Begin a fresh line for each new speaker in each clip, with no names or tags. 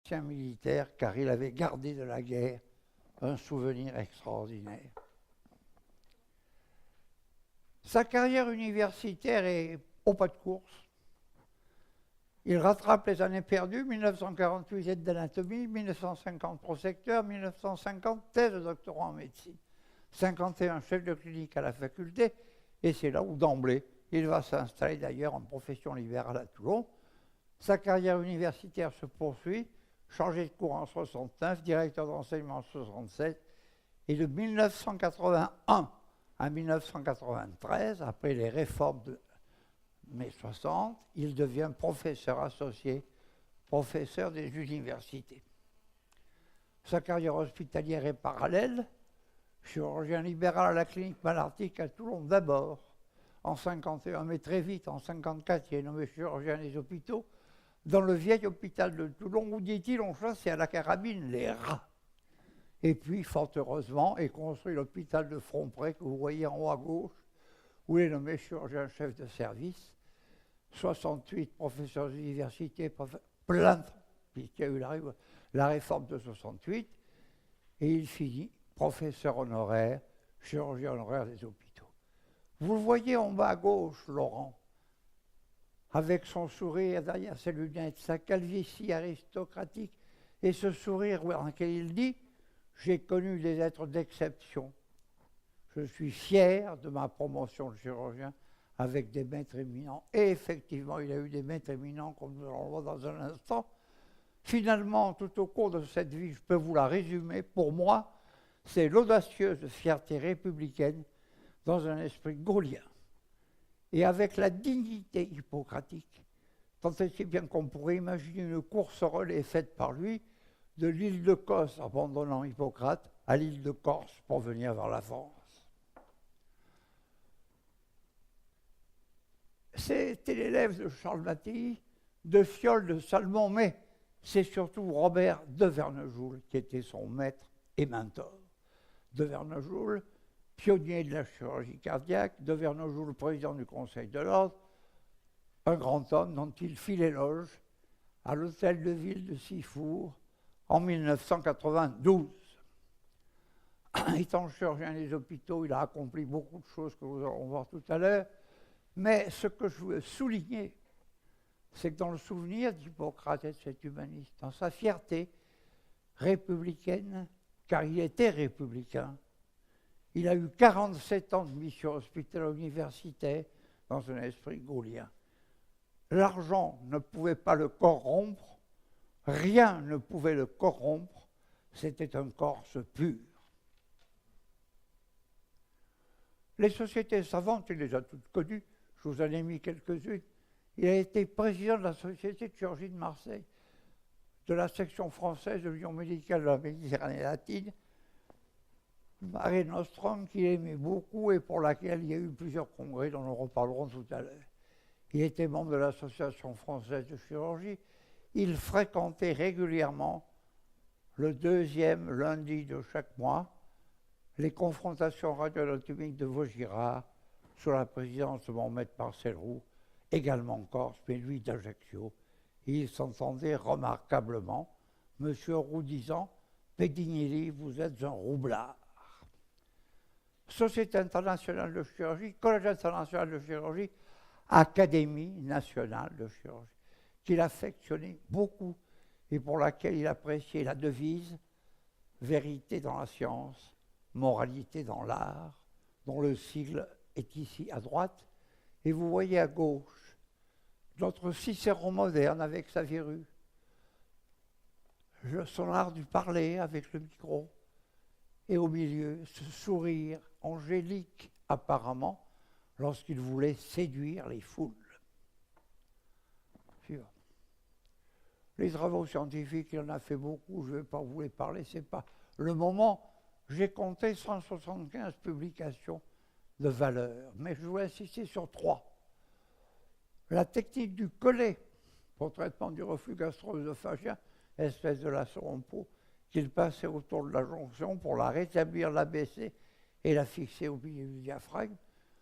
ancien militaire, car il avait gardé de la guerre un souvenir extraordinaire. Sa carrière universitaire est au pas de course. Il rattrape les années perdues, 1948 aide d'anatomie, 1950 prosecteur, 1950 thèse de doctorat en médecine, 51 chef de clinique à la faculté, et c'est là où d'emblée il va s'installer d'ailleurs en profession libérale à Toulon. Sa carrière universitaire se poursuit, chargé de cours en 69, directeur d'enseignement en 67, et de 1981 à 1993, après les réformes de mai 60, il devient professeur associé, professeur des universités. Sa carrière hospitalière est parallèle, chirurgien libéral à la clinique Malartic à Toulon d'abord, en 51, mais très vite, en 54, il est nommé chirurgien des hôpitaux, dans le vieil hôpital de Toulon, où, dit-il, on chassait à la carabine les rats. Et puis, fort heureusement, est construit l'hôpital de Frompré, que vous voyez en haut à gauche, où il est nommé chirurgien-chef de service. 68, professeur d'université, plainte, puisqu'il y a eu la réforme de 68, et il finit professeur honoraire, chirurgien honoraire des hôpitaux. Vous le voyez en bas à gauche, Laurent, avec son sourire derrière ses lunettes, sa calvitie aristocratique, et ce sourire dans lequel il dit « J'ai connu des êtres d'exception. Je suis fier de ma promotion de chirurgien avec des maîtres éminents. » Et effectivement, il a eu des maîtres éminents, comme nous allons le voir dans un instant. Finalement, tout au cours de cette vie, je peux vous la résumer, pour moi, c'est l'audacieuse fierté républicaine dans un esprit gaullien. Et avec la dignité hippocratique, tant et si bien qu'on pourrait imaginer une course relais faite par lui de l'île de Kos, abandonnant Hippocrate, à l'île de Corse pour venir vers la France. C'était l'élève de Charles Mattei, de Fiol, de Salmon, mais c'est surtout Robert de Vernejoul qui était son maître et mentor. De Vernejoul, pionnier de la chirurgie cardiaque, de Vernejoul, président du Conseil de l'Ordre, un grand homme dont il fit l'éloge à l'hôtel de ville de Sifour en 1992. Étant chirurgien des hôpitaux, il a accompli beaucoup de choses que nous allons voir tout à l'heure, mais ce que je veux souligner, c'est que dans le souvenir d'Hippocrate et de cet humaniste, dans sa fierté républicaine, car il était républicain, il a eu 47 ans de mission hospitalière universitaire dans un esprit gaullien. L'argent ne pouvait pas le corrompre, rien ne pouvait le corrompre, c'était un corse pur. Les sociétés savantes, il les a toutes connues, je vous en ai mis quelques-unes. Il a été président de la Société de chirurgie de Marseille, de la section française de l'Union médicale de la Méditerranée latine, Mare Nostrum, qu'il aimait beaucoup et pour laquelle il y a eu plusieurs congrès dont nous reparlerons tout à l'heure. Il était membre de l'Association française de chirurgie. Il fréquentait régulièrement, le deuxième lundi de chaque mois, les confrontations radioanatomiques de Vaugirard, sous la présidence de mon maître Marcel Roux, également corse, mais lui d'Ajaccio. Et il s'entendait remarquablement, Monsieur Roux disant « Pedignelli, vous êtes un roublard ». Société internationale de chirurgie, Collège international de chirurgie, Académie nationale de chirurgie, qu'il affectionnait beaucoup et pour laquelle il appréciait la devise « Vérité dans la science, moralité dans l'art », dont le sigle est ici à droite. Et vous voyez à gauche notre Cicéron moderne avec sa verrue, son art du parler avec le micro, et au milieu, ce sourire angélique apparemment, lorsqu'il voulait séduire les foules. Suivant. Les travaux scientifiques, il en a fait beaucoup, je ne vais pas vous les parler, ce n'est pas le moment. J'ai compté 175 publications de valeur, mais je veux insister sur 3. La technique du collet pour traitement du reflux gastro-œsophagien, espèce de lasso en peau, qu'il passait autour de la jonction pour la rétablir, la baisser et la fixer au milieu du diaphragme.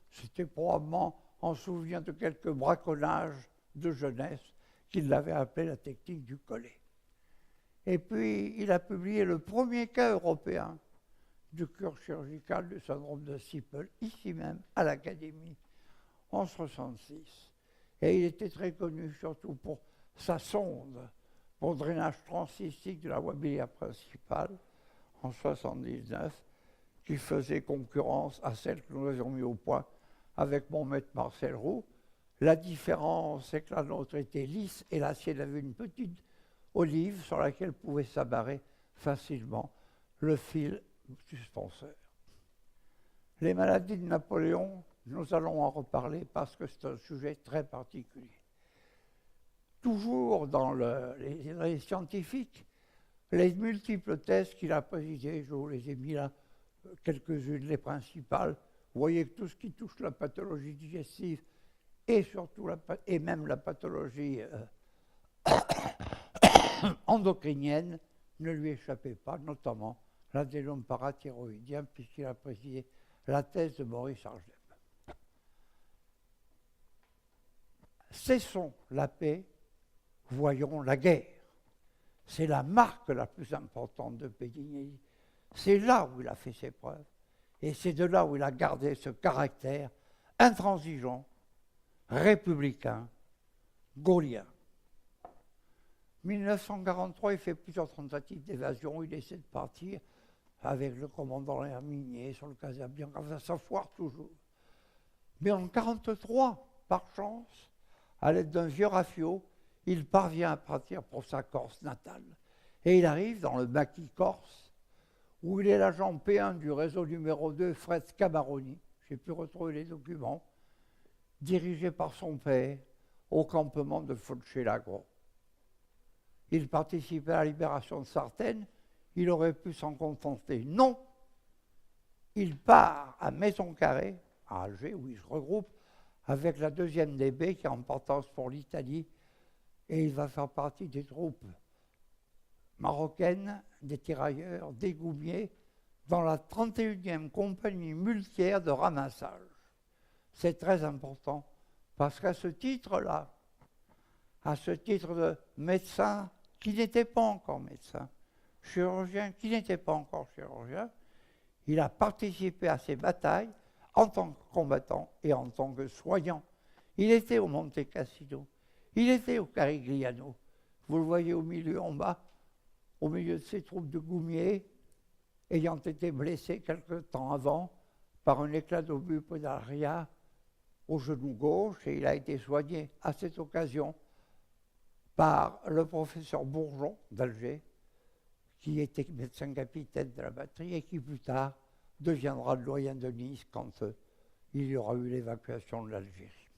C'était probablement en souvenir de quelques braconnages de jeunesse qu'il l'avait appelé la technique du collet. Et puis, il a publié le premier cas européen du cure chirurgical du syndrome de Sippel, ici même, à l'Académie, en 1966. Et il était très connu surtout pour sa sonde pour drainage transcystique de la voie biliaire principale, en 1979, qui faisait concurrence à celle que nous avions mis au point avec mon maître Marcel Roux. La différence, c'est que la nôtre était lisse et la sienne avait une petite olive sur laquelle pouvait s'amarrer facilement le fil suspenseur. Les maladies de Napoléon, nous allons en reparler parce que c'est un sujet très particulier. Toujours dans les scientifiques, les multiples thèses qu'il a présidées, je vous les ai mis là, quelques-unes, les principales. Vous voyez que tout ce qui touche la pathologie digestive et surtout et même la pathologie endocrinienne ne lui échappait pas, notamment l'adénome parathyroïdien, puisqu'il a présidé la thèse de Maurice Argem. Cessons la paix, voyons la guerre. C'est la marque la plus importante de Péguignelli. C'est là où il a fait ses preuves. Et c'est de là où il a gardé ce caractère intransigeant, républicain, gaullien. 1943, il fait plusieurs tentatives d'évasion. Il essaie de partir avec le commandant Herminier sur le Casabianca. Ça foire toujours. Mais en 1943, par chance, à l'aide d'un vieux rafio, il parvient à partir pour sa Corse natale. Et il arrive dans le maquis corse, où il est l'agent P1 du réseau numéro 2, Fred Scamaroni, j'ai pu retrouver les documents, dirigé par son père au campement de Foncelagro. Il participait à la libération de Sartène, il aurait pu s'en contenter. Non, il part à Maison-Carrée, à Alger, où il se regroupe avec la 2e DB qui est en partance pour l'Italie, et il va faire partie des troupes marocaines, des tirailleurs, des goumiers, dans la 31e compagnie muletière de ramassage. C'est très important, parce qu'à ce titre-là, à ce titre de médecin qui n'était pas encore médecin, chirurgien qui n'était pas encore chirurgien, il a participé à ces batailles en tant que combattant et en tant que soignant. Il était au Monte Cassino, il était au Carigliano. Vous le voyez au milieu en bas, au milieu de ces troupes de goumiers, ayant été blessé quelque temps avant par un éclat d'obus podaria au genou gauche, et il a été soigné à cette occasion par le professeur Bourgeon d'Alger, qui était médecin capitaine de la batterie et qui plus tard deviendra le doyen de Nice quand il y aura eu l'évacuation de l'Algérie.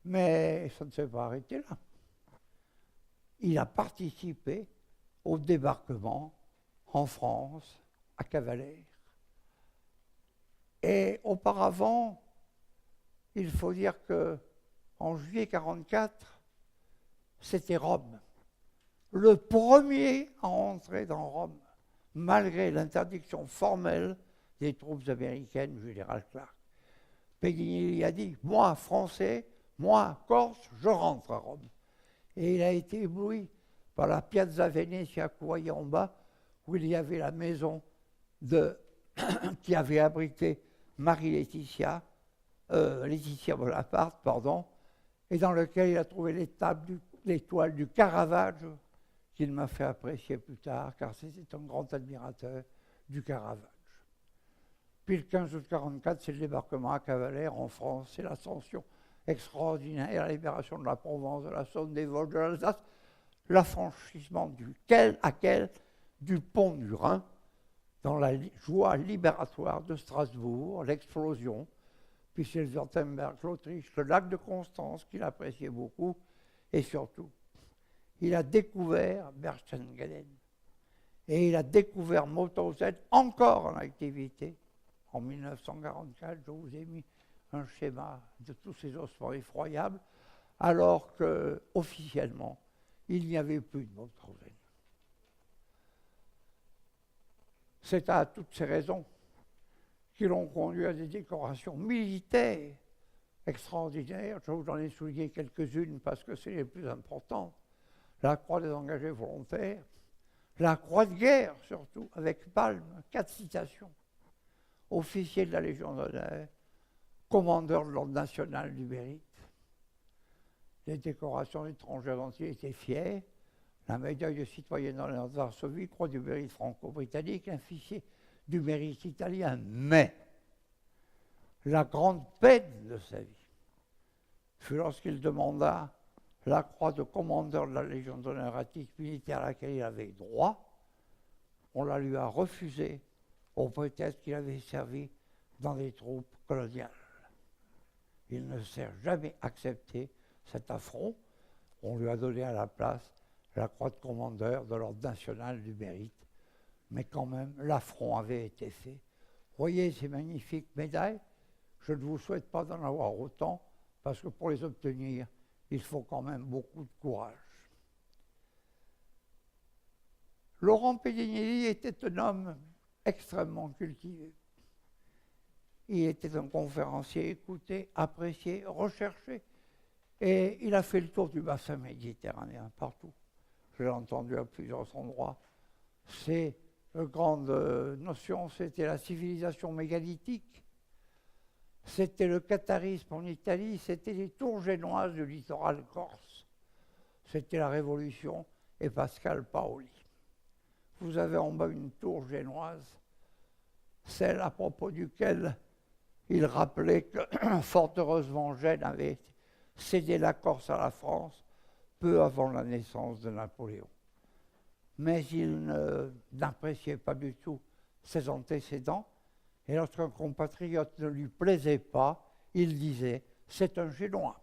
Mais ça ne s'est pas arrêté là. Il a participé au débarquement en France, à Cavalère. Et auparavant, il faut dire qu'en juillet 1944, c'était Rome. Le premier à entrer dans Rome, malgré l'interdiction formelle des troupes américaines du général Clark. Péguignelli a dit, moi, Français, moi, Corse, je rentre à Rome. Et il a été ébloui par la Piazza Venezia que vous voyez en bas, où il y avait la maison qui avait abrité Marie-Laetitia, Laetitia Bonaparte, pardon, et dans lequel il a trouvé l'étoile du Caravage, qu'il m'a fait apprécier plus tard, car c'était un grand admirateur du Caravage. Puis le 15 août 1944, c'est le débarquement à Cavalère en France, c'est l'ascension extraordinaire, la libération de la Provence, de la Saône, des Vosges, de l'Alsace, l'affranchissement du pont du Rhin, dans la joie libératoire de Strasbourg, l'explosion, puis c'est le Württemberg, l'Autriche, le lac de Constance qu'il appréciait beaucoup, et surtout, il a découvert Berchtesgaden. Et il a découvert Mauthausen encore en activité. En 1944, je vous ai mis un schéma de tous ces ossements effroyables, alors qu'officiellement, il n'y avait plus de Mauthausen. C'est à toutes ces raisons qui l'ont conduit à des décorations militaires extraordinaires. Je vous en ai souligné quelques-unes parce que c'est les plus importantes. la croix des engagés volontaires, la croix de guerre surtout, avec palme, 4 citations. Officier de la Légion d'honneur, commandeur de l'Ordre national du mérite. Les décorations étrangères dont il était fier, la médaille de citoyen d'honneur de Varsovie, croix du mérite franco-britannique, un officier du mérite italien. Mais la grande peine de sa vie fut lorsqu'il demanda la croix de commandeur de la Légion d'honneur à titre militaire à laquelle il avait droit. On la lui a refusée au prétexte qu'il avait servi dans des troupes coloniales. Il ne s'est jamais accepté cet affront. On lui a donné à la place la croix de commandeur de l'Ordre national du mérite. Mais quand même, l'affront avait été fait. Voyez ces magnifiques médailles. Je ne vous souhaite pas d'en avoir autant, parce que pour les obtenir, il faut quand même beaucoup de courage. Laurent Pedinelli était un homme extrêmement cultivé. Il était un conférencier écouté, apprécié, recherché. Et il a fait le tour du bassin méditerranéen, partout. Je l'ai entendu à plusieurs endroits. Ses grandes notions, c'était la civilisation mégalithique, c'était le catharisme en Italie, c'était les tours génoises du littoral corse, c'était la Révolution et Pascal Paoli. Vous avez en bas une tour génoise, celle à propos duquel il rappelait que, fort heureusement, Gênes avait cédé la Corse à la France peu avant la naissance de Napoléon. Mais il n'appréciait pas du tout ses antécédents, et lorsqu'un compatriote ne lui plaisait pas, il disait « c'est un Génois ».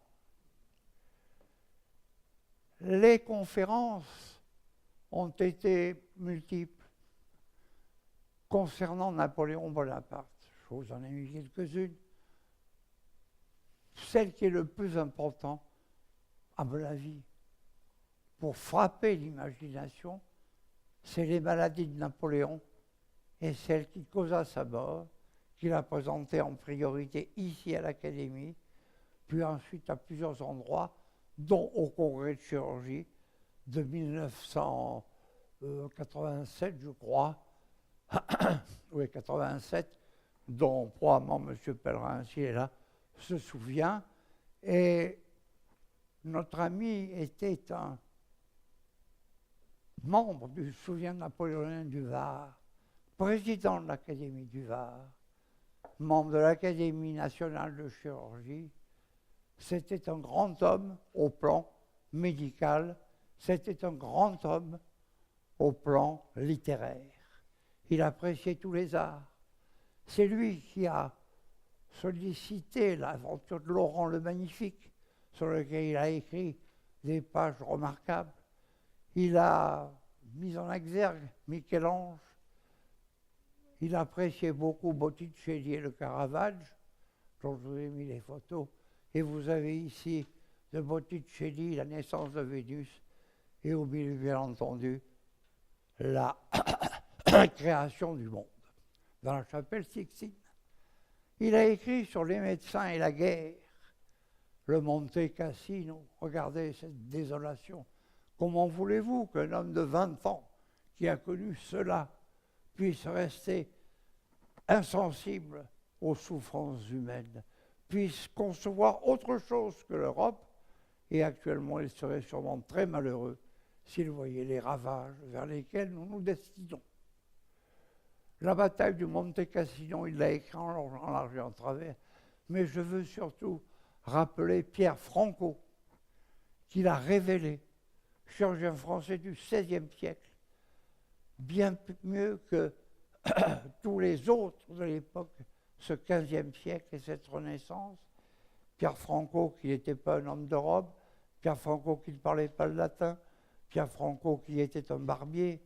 Les conférences ont été multiples concernant Napoléon Bonaparte. Je vous en ai mis quelques-unes. Celle qui est le plus important, à mon avis, pour frapper l'imagination, c'est les maladies de Napoléon et celle qui causa sa mort, qu'il a présentée en priorité ici à l'Académie, puis ensuite à plusieurs endroits, dont au congrès de chirurgie de 1987, je crois, oui, 87, dont probablement M. Pellerin, s'il est là, se souvient. Et notre ami était un membre du souvient napoléonien du Var, président de l'Académie du Var, membre de l'Académie nationale de chirurgie. C'était un grand homme au plan médical, c'était un grand homme au plan littéraire. Il appréciait tous les arts. C'est lui qui a sollicité l'aventure de Laurent le Magnifique, sur lequel il a écrit des pages remarquables. Il a mis en exergue Michel-Ange. Il appréciait beaucoup Botticelli et le Caravage, dont je vous ai mis les photos. Et vous avez ici de Botticelli, la naissance de Vénus, et au milieu, bien entendu, la création du monde, dans la chapelle Sixtine. Il a écrit sur les médecins et la guerre, le Monte Cassino. Regardez cette désolation. Comment voulez-vous qu'un homme de 20 ans qui a connu cela puisse rester insensible aux souffrances humaines, puisse concevoir autre chose que l'Europe? Et actuellement, il serait sûrement très malheureux s'il voyait les ravages vers lesquels nous nous destinons. La bataille du Monte Cassino, il l'a écrit en large et en travers, mais je veux surtout rappeler Pierre Franco, qui l'a révélé, chirurgien français du XVIe siècle, bien mieux que tous les autres de l'époque, ce XVe siècle et cette Renaissance. Pierre Franco, qui n'était pas un homme d'Europe, Pierre Franco qui ne parlait pas le latin, Pierre Franco qui était un barbier,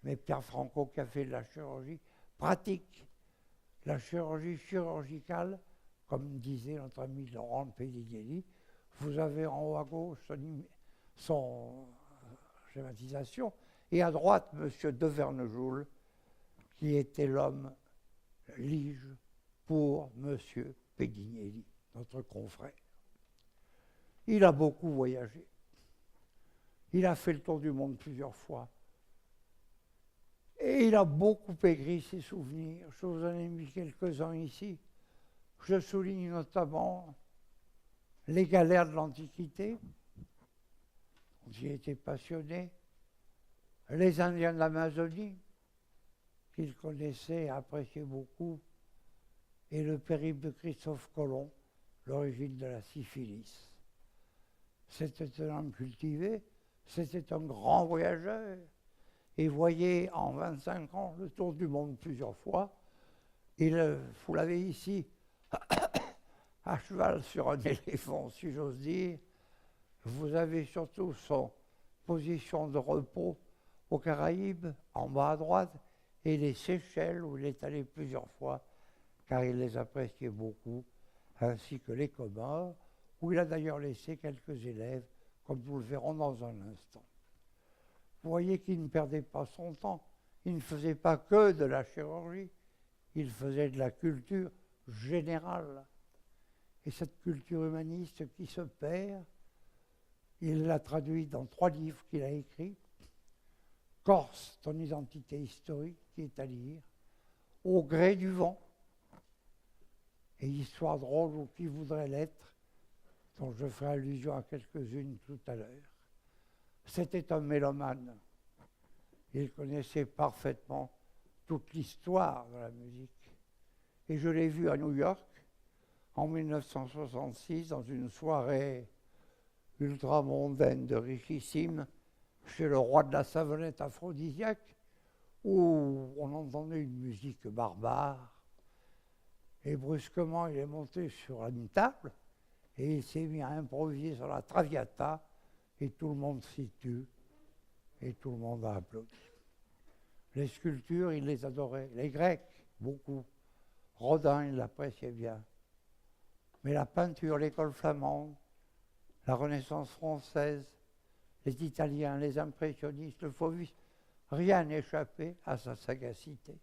mais Pierre Franco qui a fait de la chirurgie pratique, la chirurgie chirurgicale, comme disait notre ami Laurent Pedinelli. Vous avez en haut à gauche son schématisation, et à droite, M. de Vernejoul, qui était l'homme lige pour M. Pedinelli, notre confrère. Il a beaucoup voyagé. Il a fait le tour du monde plusieurs fois. Et il a beaucoup écrit ses souvenirs. Je vous en ai mis quelques-uns ici. Je souligne notamment les galères de l'Antiquité, dont il était passionné, les Indiens de l'Amazonie, qu'il connaissait et appréciait beaucoup, et le périple de Christophe Colomb, l'origine de la syphilis. C'était un homme cultivé, c'était un grand voyageur, et voyez, en 25 ans, le tour du monde plusieurs fois. Vous l'avez ici, à cheval sur un éléphant, si j'ose dire. Vous avez surtout son position de repos aux Caraïbes, en bas à droite, et les Seychelles, où il est allé plusieurs fois, car il les appréciait beaucoup, ainsi que les Comores, où il a d'ailleurs laissé quelques élèves, comme nous le verrons dans un instant. Vous voyez qu'il ne perdait pas son temps, il ne faisait pas que de la chirurgie, il faisait de la culture générale. Et cette culture humaniste qui se perd, il l'a traduite dans 3 livres qu'il a écrits. Corse, ton identité historique, qui est à lire, Au gré du vent, et Histoire drôle ou qui voudrait l'être, dont je ferai allusion à quelques-unes tout à l'heure. C'était un mélomane. Il connaissait parfaitement toute l'histoire de la musique. Et je l'ai vu à New York, en 1966, dans une soirée ultramondaine de richissime, chez le roi de la savonnette aphrodisiaque, où on entendait une musique barbare. Et brusquement, il est monté sur une table et il s'est mis à improviser sur la Traviata, et tout le monde s'y tue, et tout le monde a applaudi. Les sculptures, il les adorait. Les Grecs, beaucoup. Rodin, il l'appréciait bien. Mais la peinture, l'école flamande, la Renaissance française, les Italiens, les impressionnistes, le Fauvisme, rien n'échappait à sa sagacité.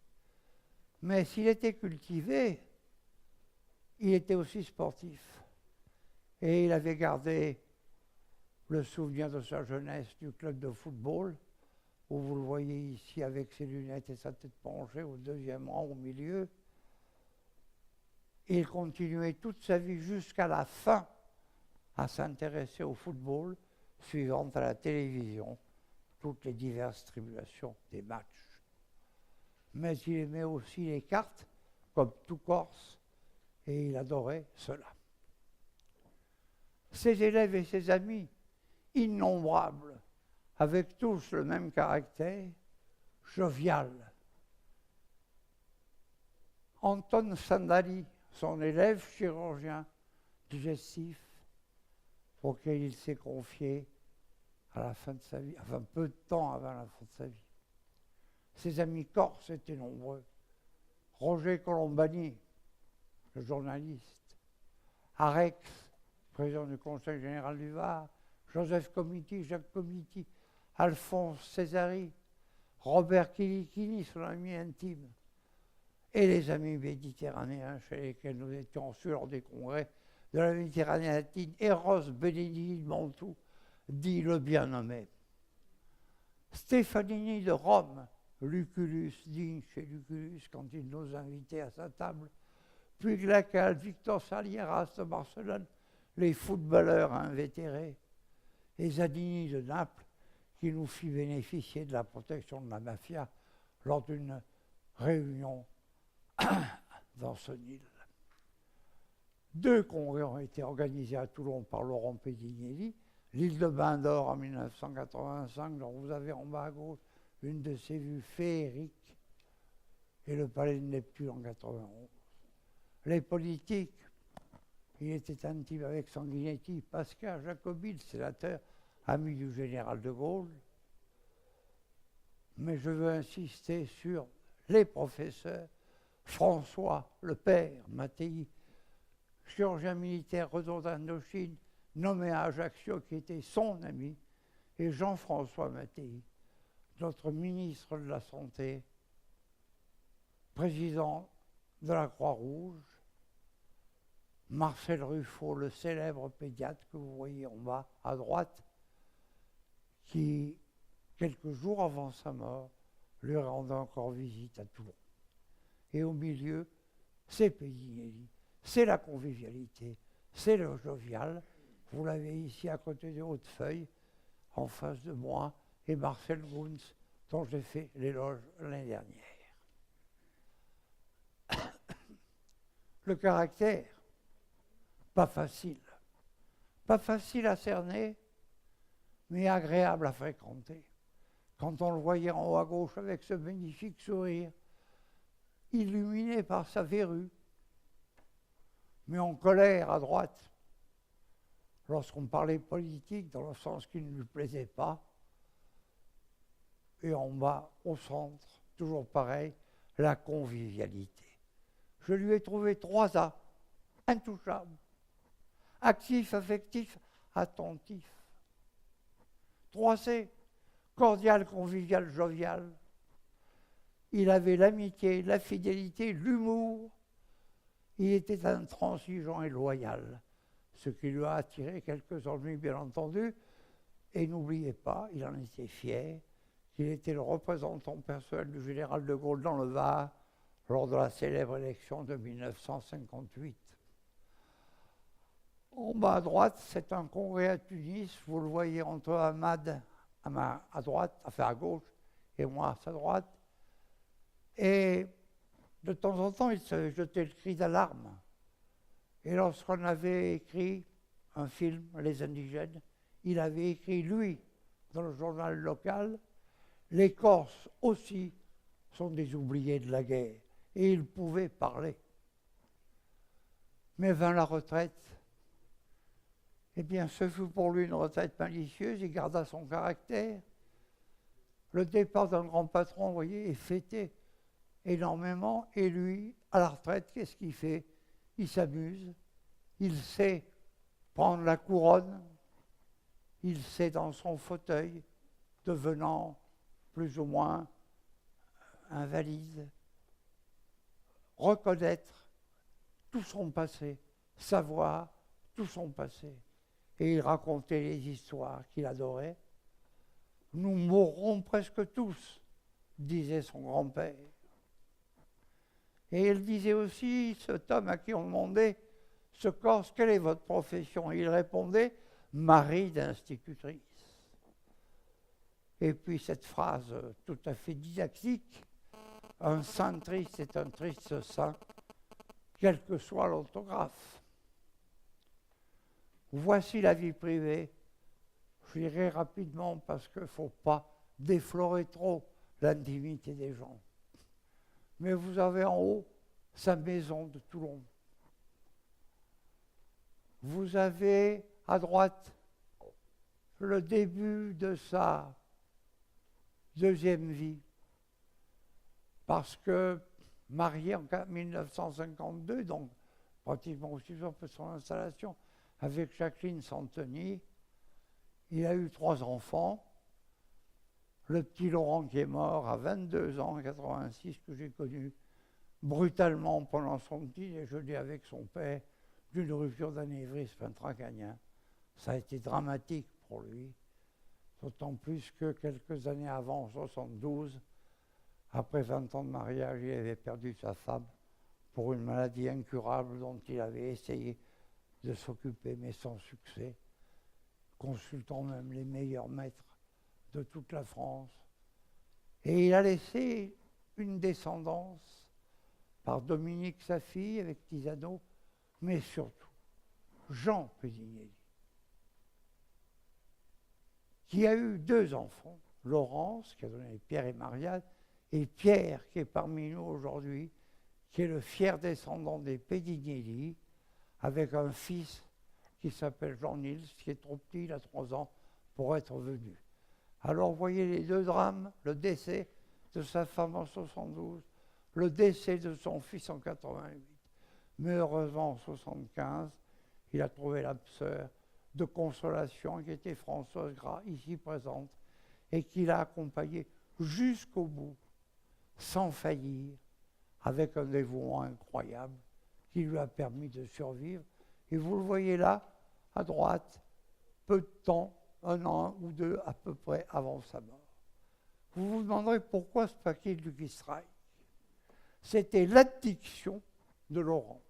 Mais s'il était cultivé, il était aussi sportif. Et il avait gardé le souvenir de sa jeunesse du club de football, où vous le voyez ici avec ses lunettes et sa tête penchée au 2e rang au milieu. Il continuait toute sa vie jusqu'à la fin à s'intéresser au football, suivant à la télévision toutes les diverses tribulations des matchs. Mais il aimait aussi les cartes, comme tout Corse, et il adorait cela. Ses élèves et ses amis, innombrables, avec tous le même caractère, jovial. Anton Sandali, son élève chirurgien digestif, auquel il s'est confié à la fin de sa vie, enfin peu de temps avant la fin de sa vie. Ses amis corses étaient nombreux. Roger Colombani, le journaliste, Arex, président du Conseil général du Var, Joseph Comiti, Jacques Comiti, Alphonse Césari, Robert Kilikini, son ami intime, et les amis méditerranéens chez lesquels nous étions reçus lors des congrès de la Méditerranée latine, Eros Benedini de Mantoue, dit le bien nommé. Stefanini de Rome, Lucullus, digne chez Lucullus quand il nous invitait à sa table, puis Glacal, Victor Salieras de Barcelone, les footballeurs invétérés, et Zadini de Naples, qui nous fit bénéficier de la protection de la mafia lors d'une réunion dans ce Nil. 2 congrès ont été organisés à Toulon par Laurent Pédignelli, l'île de Bain d'Or en 1985, dont vous avez en bas à gauche une de ses vues féeriques, et le palais de Neptune en 1991. Les politiques, il était intime avec Sanguinetti, Pascal Jacobi, le sénateur, ami du général de Gaulle. Mais je veux insister sur les professeurs. François, le père, Mattei, chirurgien militaire retour d'Indochine, nommé à Ajaccio, qui était son ami, et Jean-François Mattei, notre ministre de la Santé, président de la Croix-Rouge, Marcel Ruffo, le célèbre pédiatre que vous voyez en bas à droite, qui, quelques jours avant sa mort, lui rendait encore visite à Toulon. Et au milieu, c'est Pédignelli, c'est la convivialité, c'est le jovial. Vous l'avez ici à côté de Hautefeuille, en face de moi, et Marcel Gounz, dont j'ai fait l'éloge l'année dernière. Le caractère, pas facile à cerner, mais agréable à fréquenter. Quand on le voyait en haut à gauche avec ce magnifique sourire, illuminé par sa verrue, mais en colère à droite, lorsqu'on parlait politique dans le sens qui ne lui plaisait pas, et en bas, au centre, toujours pareil, la convivialité. Je lui ai trouvé 3 A, intouchables, actif, affectif, attentif. 3 C, cordial, convivial, jovial. Il avait l'amitié, la fidélité, l'humour. Il était intransigeant et loyal, ce qui lui a attiré quelques ennuis, bien entendu. Et n'oubliez pas, il en était fier, qu'il était le représentant personnel du général de Gaulle dans le Var lors de la célèbre élection de 1958. En bas à droite, c'est un congrès à Tunis. Vous le voyez entre Ahmad à droite, enfin à gauche, et moi à sa droite. Et de temps en temps, il se jetait le cri d'alarme. Et lorsqu'on avait écrit un film, Les Indigènes, il avait écrit, lui, dans le journal local, les Corses aussi sont des oubliés de la guerre. Et il pouvait parler. Mais vint la retraite. Eh bien, ce fut pour lui une retraite malicieuse, il garda son caractère. Le départ d'un grand patron, vous voyez, est fêté énormément. Et lui, à la retraite, qu'est-ce qu'il fait? Il s'amuse, il sait prendre la couronne, il sait dans son fauteuil, devenant plus ou moins invalide, reconnaître tout son passé, savoir tout son passé. Et il racontait les histoires qu'il adorait. Nous mourrons presque tous, disait son grand-père. Et il disait aussi, cet homme à qui on demandait, ce Corse, quelle est votre profession? Il répondait, mari d'institutrice. Et puis cette phrase tout à fait didactique, un saint triste est un triste saint, quel que soit l'orthographe. Voici la vie privée. Je dirai rapidement parce qu'il ne faut pas déflorer trop l'intimité des gens. Mais vous avez en haut sa maison de Toulon. Vous avez à droite le début de sa deuxième vie. Parce que marié en 1952, donc pratiquement aussi après son installation, avec Jacqueline Santeny, il a eu 3 enfants. Le petit Laurent qui est mort à 22 ans, en 86, que j'ai connu brutalement pendant son petit déjeuner avec son père, d'une rupture d'anévrisme intracrânien. Ça a été dramatique pour lui, d'autant plus que quelques années avant, en 72, après 20 ans de mariage, il avait perdu sa femme pour une maladie incurable dont il avait essayé de s'occuper, mais sans succès, consultant même les meilleurs maîtres de toute la France. Et il a laissé une descendance par Dominique, sa fille, avec Tisano, mais surtout Jean Pédignelli, qui a eu 2 enfants, Laurence, qui a donné Pierre et Marianne, et Pierre, qui est parmi nous aujourd'hui, qui est le fier descendant des Pédignelli, avec un fils qui s'appelle Jean-Nils, qui est trop petit, il a 3 ans, pour être venu. Alors, vous voyez les 2 drames, le décès de sa femme en 72, le décès de son fils en 88. Mais heureusement, en 75, il a trouvé la sœur de consolation, qui était Françoise Gras, ici présente, et qui l'a accompagnée jusqu'au bout, sans faillir, avec un dévouement incroyable, qui lui a permis de survivre. Et vous le voyez là, à droite, peu de temps, un an ou deux à peu près avant sa mort. Vous vous demanderez pourquoi ce paquet de Lucky Strike. C'était l'addiction de Laurent.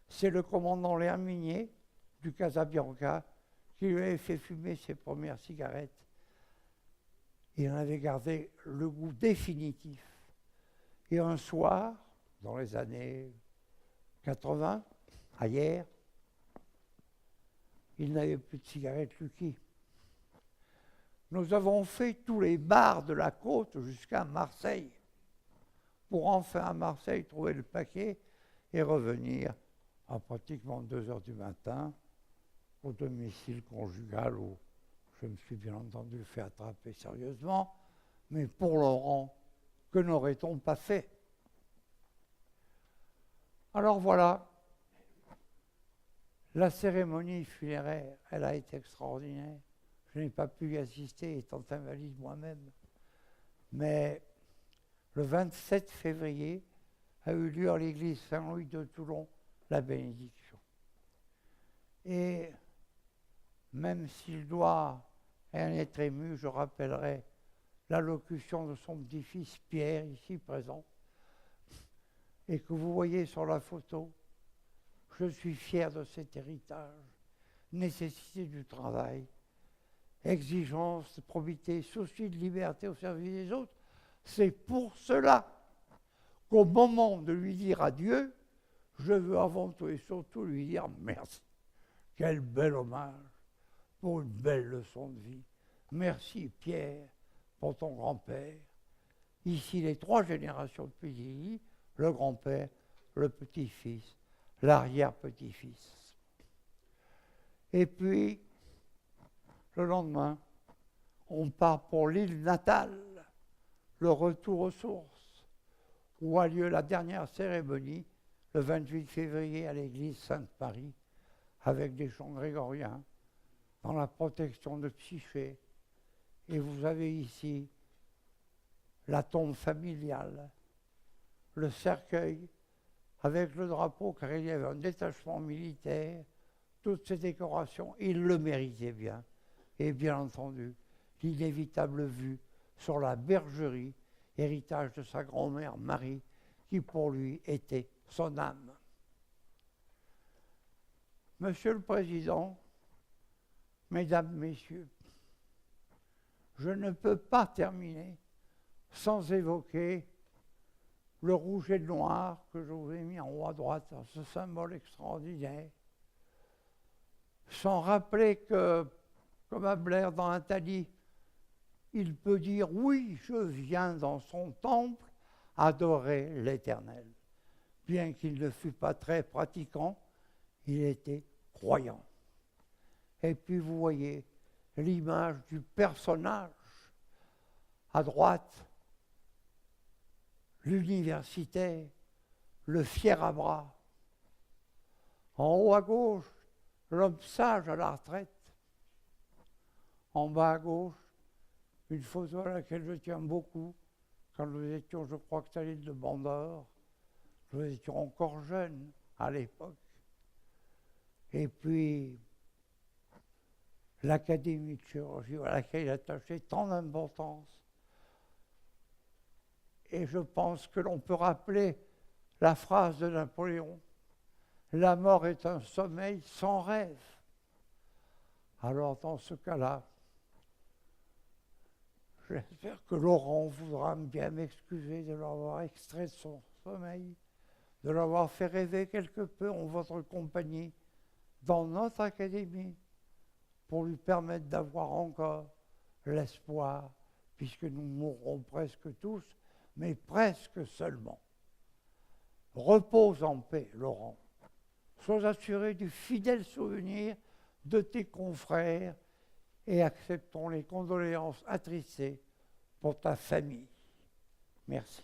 C'est le commandant L'Herminier du Casabianca qui lui avait fait fumer ses premières cigarettes. Il en avait gardé le goût définitif. Et un soir, dans les années 80, ailleurs, il n'avait plus de cigarettes Lucky. Nous avons fait tous les bars de la côte jusqu'à Marseille, pour enfin à Marseille trouver le paquet et revenir à pratiquement 2 heures du matin au domicile conjugal où je me suis bien entendu fait attraper sérieusement. Mais pour Laurent, que n'aurait-on pas fait? Alors voilà, la cérémonie funéraire, elle a été extraordinaire. Je n'ai pas pu y assister, étant invalide moi-même. Mais le 27 février a eu lieu à l'église Saint-Louis de Toulon la bénédiction. Et même s'il doit en être ému, je rappellerai l'allocution de son petit-fils Pierre, ici présent, et que vous voyez sur la photo. Je suis fier de cet héritage, nécessité du travail, exigence de probité, souci de liberté au service des autres. C'est pour cela qu'au moment de lui dire adieu, je veux avant tout et surtout lui dire merci. Quel bel hommage pour une belle leçon de vie. Merci Pierre pour ton grand-père. Ici, les 3 générations de pays, le grand-père, le petit-fils, l'arrière-petit-fils. Et puis, le lendemain, on part pour l'île natale, le retour aux sources, où a lieu la dernière cérémonie, le 28 février à l'église Sainte-Marie, avec des chants grégoriens, dans la protection de Psyché. Et vous avez ici la tombe familiale, le cercueil, avec le drapeau, car il y avait un détachement militaire, toutes ces décorations, il le méritait bien. Et bien entendu, l'inévitable vue sur la bergerie, héritage de sa grand-mère Marie, qui pour lui était son âme. Monsieur le Président, Mesdames, Messieurs, je ne peux pas terminer sans évoquer le rouge et le noir que je vous ai mis en haut à droite, ce symbole extraordinaire, sans rappeler que, comme à Blair dans Athalie, il peut dire « Oui, je viens dans son temple adorer l'Éternel ». Bien qu'il ne fût pas très pratiquant, il était croyant. Et puis vous voyez l'image du personnage. À droite, l'universitaire, le fier à bras. En haut à gauche, l'homme sage à la retraite. En bas à gauche, une photo à laquelle je tiens beaucoup, quand nous étions, je crois que c'est à l'île de Bandor, nous étions encore jeunes à l'époque. Et puis, l'Académie de chirurgie à laquelle il attachait tant d'importance. Et je pense que l'on peut rappeler la phrase de Napoléon, « La mort est un sommeil sans rêve ». Alors dans ce cas-là, j'espère que Laurent voudra bien m'excuser de l'avoir extrait de son sommeil, de l'avoir fait rêver quelque peu en votre compagnie dans notre académie, pour lui permettre d'avoir encore l'espoir, puisque nous mourrons presque tous, mais presque seulement. Repose en paix, Laurent. Sois assuré du fidèle souvenir de tes confrères et acceptons les condoléances attristées pour ta famille. Merci.